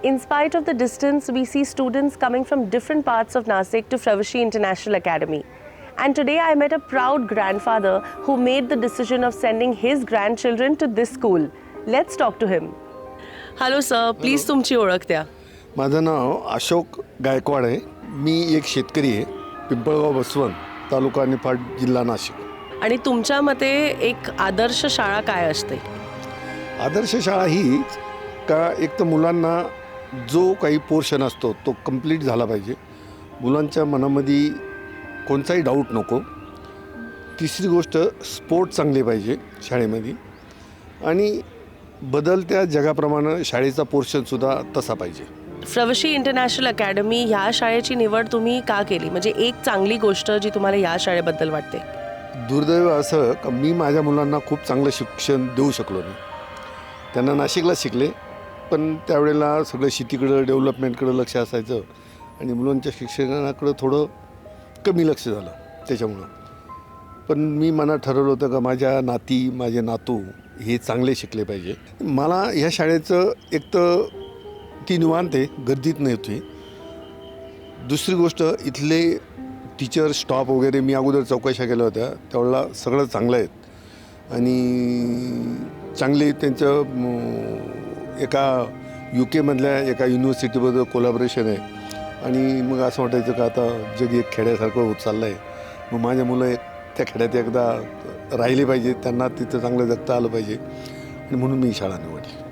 In spite of the distance, we see students coming from different parts of Nasik to Fravashi International Academy. And today I met a proud grandfather who made the decision of sending his grandchildren to this school. Let's talk to him. Hello sir, please तुमची ओळख द्या. माझं नाव अशोक गायकवाड आहे. मी एक शेतकरी आहे. पिंपळगाव बसवंत, तालुका निफाड, जिल्हा नाशिक. आणि तुमच्या मते एक आदर्श शाळा काय असते? आदर्श शाळा ही का एक तर मुलांना जो काही पोर्शन असतो तो कंप्लीट झाला पाहिजे. मुलांच्या मनामध्ये कोणताही डाऊट नको. तिसरी गोष्ट, स्पोर्ट चांगले पाहिजे शाळेमध्ये. आणि बदलत्या जगाप्रमाणे शाळेचा पोर्शनसुद्धा तसा पाहिजे. फ्रवशी इंटरनॅशनल अकॅडमी ह्या शाळेची निवड तुम्ही का केली? म्हणजे एक चांगली गोष्ट जी तुम्हाला या शाळेबद्दल वाटते? दुर्दैव असं का मी माझ्या मुलांना खूप चांगलं शिक्षण देऊ शकलो नाही. त्यांना नाशिकला शिकले, पण त्यावेळेला सगळं शेतीकडं, डेव्हलपमेंटकडं लक्ष असायचं आणि मुलांच्या शिक्षणाकडं थोडं कमी लक्ष झालं त्याच्यामुळं. पण मी मनात ठरवलं होतं का माझ्या माझे नातू हे चांगले शिकले पाहिजे. मला ह्या शाळेचं एक तर ती निवांत आहे, गर्दीत नाही होती. दुसरी गोष्ट, इथले टीचर, स्टॉफ वगैरे मी अगोदर चौकशा केल्या होत्या, त्यावेळेला सगळं चांगलं आहेत आणि चांगले त्यांचं एका UK-मधल्या एका युनिव्हर्सिटीबरोबर कोलॅबोरेशन आहे. आणि मग असं वाटायचं का आता जग एक खेड्यासारखं होत चाललं आहे. मग माझ्या मुलं त्या खेड्यात एकदा राहिले पाहिजे, त्यांना तिथं चांगलं जगता आलं पाहिजे आणि म्हणून मी शाळा निवडली.